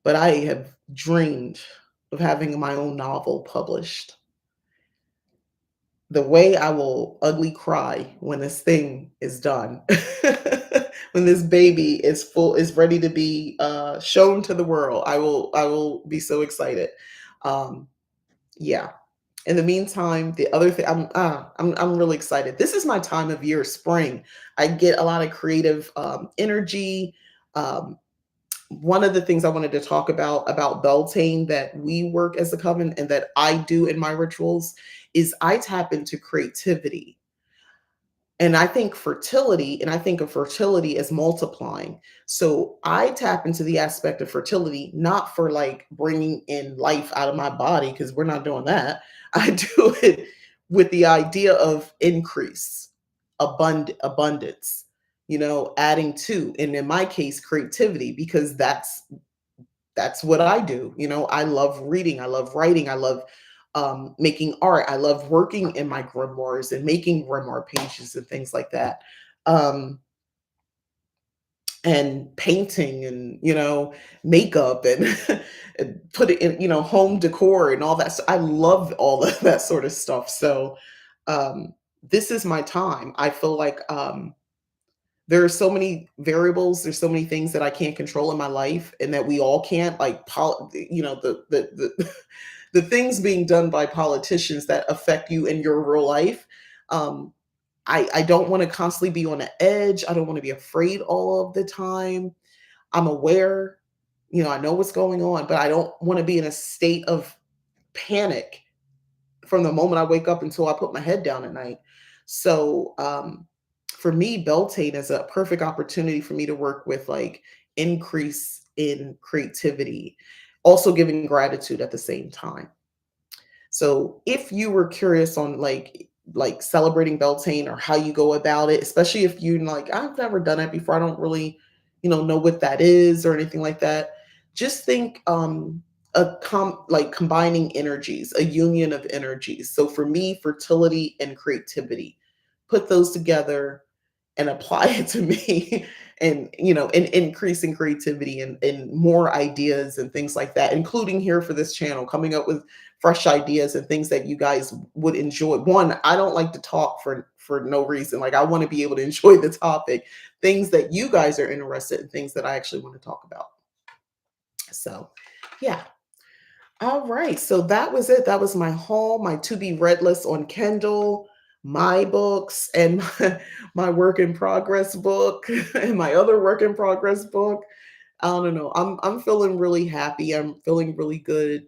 but I have dreamed of having my own novel published. The way I will ugly cry when this thing is done, when this baby is ready to be shown to the world, I will be so excited. Um, yeah. In the meantime, the other thing, I'm really excited. This is my time of year, spring. I get a lot of creative energy. Um, One of the things I wanted to talk about Beltane, that we work as a coven and that I do in my rituals, is I tap into creativity. And I think fertility, and I think of fertility as multiplying. So I tap into the aspect of fertility, not for like bringing in life out of my body, because we're not doing that. I do it with the idea of increase, abundance, adding to, and in my case, creativity, because that's what I do. I love reading, I love writing, I love making art. I love working in my grimoires and making grimoire pages and things like that. Um, and painting and, makeup and, and put it in, home decor and all that. So I love all of that sort of stuff. So this is my time. I feel like there are so many variables, there's so many things that I can't control in my life and that we all can't, like the the things being done by politicians that affect you in your real life. Um, I don't want to constantly be on the edge. I don't want to be afraid all of the time. I'm aware, I know what's going on, but I don't want to be in a state of panic from the moment I wake up until I put my head down at night. So for me, Beltane is a perfect opportunity for me to work with like increase in creativity, also giving gratitude at the same time. So if you were curious on like celebrating Beltane or how you go about it, especially if you like, I've never done it before, I don't really, know what that is or anything like that. Just think like combining energies, a union of energies. So for me, fertility and creativity, put those together and apply it to me and and increasing creativity and more ideas and things like that, including here for this channel, coming up with fresh ideas and things that you guys would enjoy. One, I don't like to talk for no reason. Like I want to be able to enjoy the topic, things that you guys are interested in, things that I actually want to talk about. So yeah. All right. So that was it. That was my haul, my to be read list on Kindle, my books, and my work in progress book, and my other work in progress book. I don't know. I'm feeling really happy. I'm feeling really good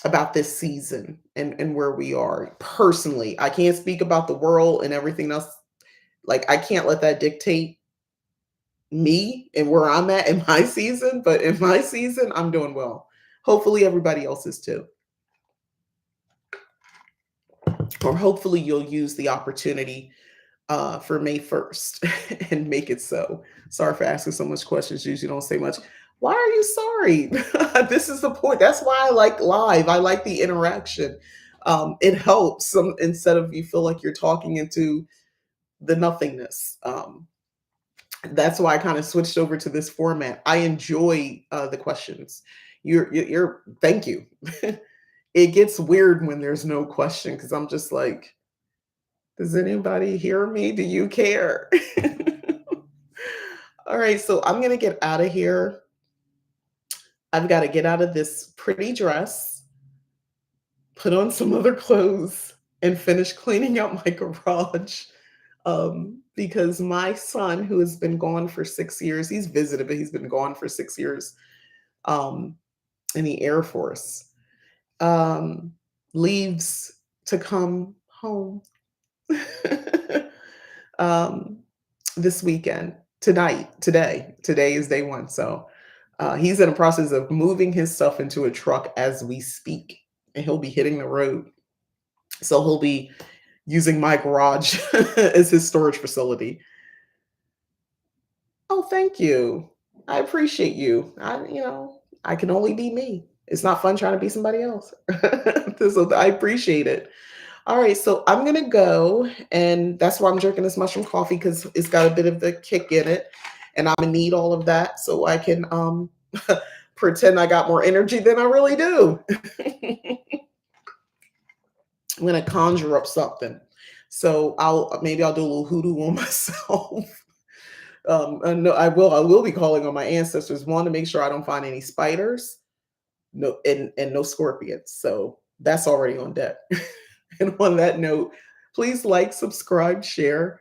about this season and where we are personally. I can't speak about the world and everything else. Like I can't let that dictate me and where I'm at in my season, but in my season, I'm doing well. Hopefully everybody else is too. Or hopefully you'll use the opportunity for May 1st and make it so. Sorry for asking so much questions. Usually don't say much. Why are you sorry? This is the point. That's why I like live. I like the interaction. It helps instead of you feel like you're talking into the nothingness. That's why I kind of switched over to this format. I enjoy the questions. Thank you. It gets weird when there's no question because I'm just like, does anybody hear me? Do you care? All right, so I'm gonna get out of here. I've got to get out of this pretty dress, put on some other clothes, and finish cleaning out my garage. Because my son, who has been gone for 6 years, he's visited, but he's been gone for 6 years um, in the Air Force, um, leaves to come home um, this weekend, today is day one. So he's in the process of moving his stuff into a truck as we speak, and he'll be hitting the road. So he'll be using my garage as his storage facility. Oh, thank you. I appreciate you. I can only be me. It's not fun trying to be somebody else. So I appreciate it. All right, so I'm gonna go, and that's why I'm drinking this mushroom coffee because it's got a bit of the kick in it, and I'm gonna need all of that so I can pretend I got more energy than I really do. I'm gonna conjure up something, so I'll do a little hoodoo on myself. And no, I will be calling on my ancestors, one, to make sure I don't find any spiders, no, and no scorpions. So that's already on deck. And on that note, please like, subscribe, share.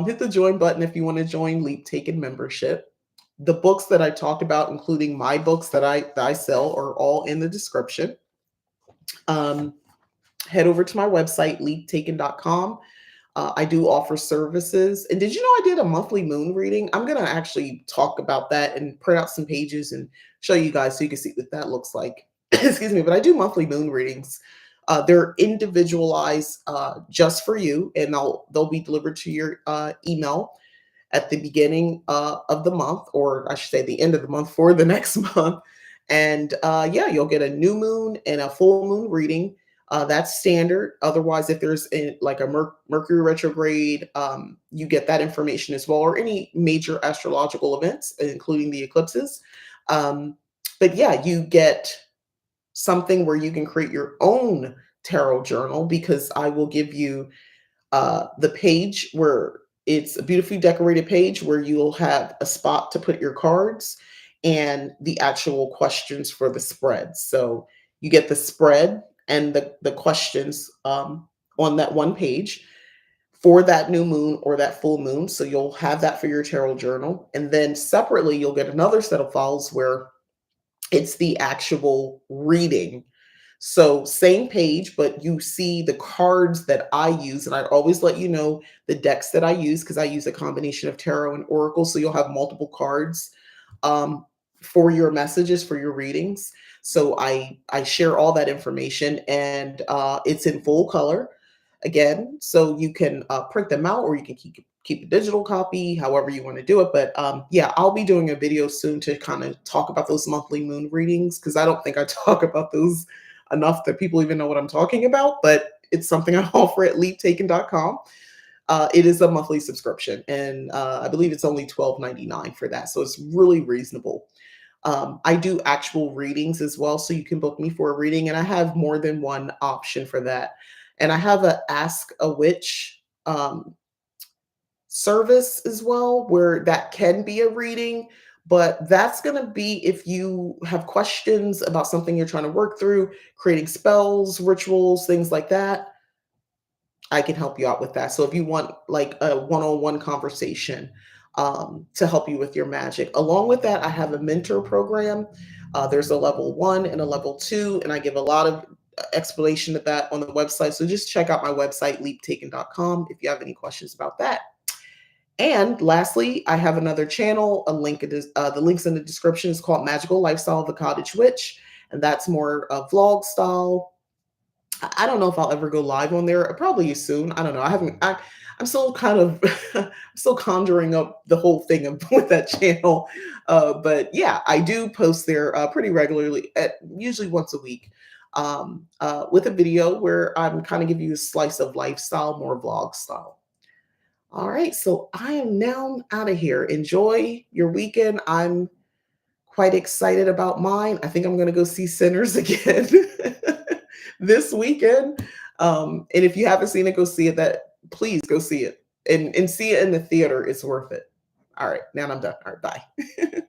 Hit the join button if you want to join Leap Taken membership. The books that I talked about, including my books that I sell, are all in the description. Um, Head over to my website, leaptaken.com. I do offer services. And did you know I did a monthly moon reading? I'm going to actually talk about that and print out some pages and show you guys so you can see what that looks like. Excuse me, but I do monthly moon readings. They're individualized just for you, and they'll be delivered to your email at the beginning of the month, or I should say the end of the month for the next month. And yeah, you'll get a new moon and a full moon reading. That's standard. Otherwise, if there's like a Mercury retrograde, you get that information as well, or any major astrological events, including the eclipses. But yeah, you get something where you can create your own tarot journal because I will give you the page where it's a beautifully decorated page where you'll have a spot to put your cards. and the actual questions for the spread. So you get the spread and the questions on that one page for that new moon or that full moon. So you'll have that for your tarot journal. And then separately, you'll get another set of files where it's the actual reading. So same page, but you see the cards that I use. And I always let you know the decks that I use because I use a combination of tarot and oracle. So you'll have multiple cards um, for your messages, for your readings. So I share all that information, and it's in full color again. So you can print them out, or you can keep a digital copy, however you want to do it. But yeah, I'll be doing a video soon to kind of talk about those monthly moon readings because I don't think I talk about those enough that people even know what I'm talking about. But it's something I offer at leaptaken.com. It is a monthly subscription, and I believe it's only $12.99 for that. So it's really reasonable. I do actual readings as well, so you can book me for a reading, and I have more than one option for that. And I have a Ask a Witch service as well, where that can be a reading, but that's going to be if you have questions about something you're trying to work through, creating spells, rituals, things like that. I can help you out with that. So if you want like a one-on-one conversation to help you with your magic, along with that, I have a mentor program. There's a level 1 and a level 2, and I give a lot of explanation of that on the website. So just check out my website, leaptaken.com, if you have any questions about that. And lastly, I have another channel. A link it is the links in the description is called Magical Lifestyle of the Cottage Witch, and that's more vlog style. I don't know if I'll ever go live on there. Probably soon. I don't know. I haven't. I'm still kind of I'm still conjuring up the whole thing of, with that channel. But yeah, I do post there pretty regularly, at usually once a week, with a video where I'm kind of giving you a slice of lifestyle, more vlog style. All right, so I am now out of here. Enjoy your weekend. I'm quite excited about mine. I think I'm going to go see Sinners again this weekend. And if you haven't seen it, go see it. That please go see it and see it in the theater. It's worth it. All right, now I'm done. All right, bye.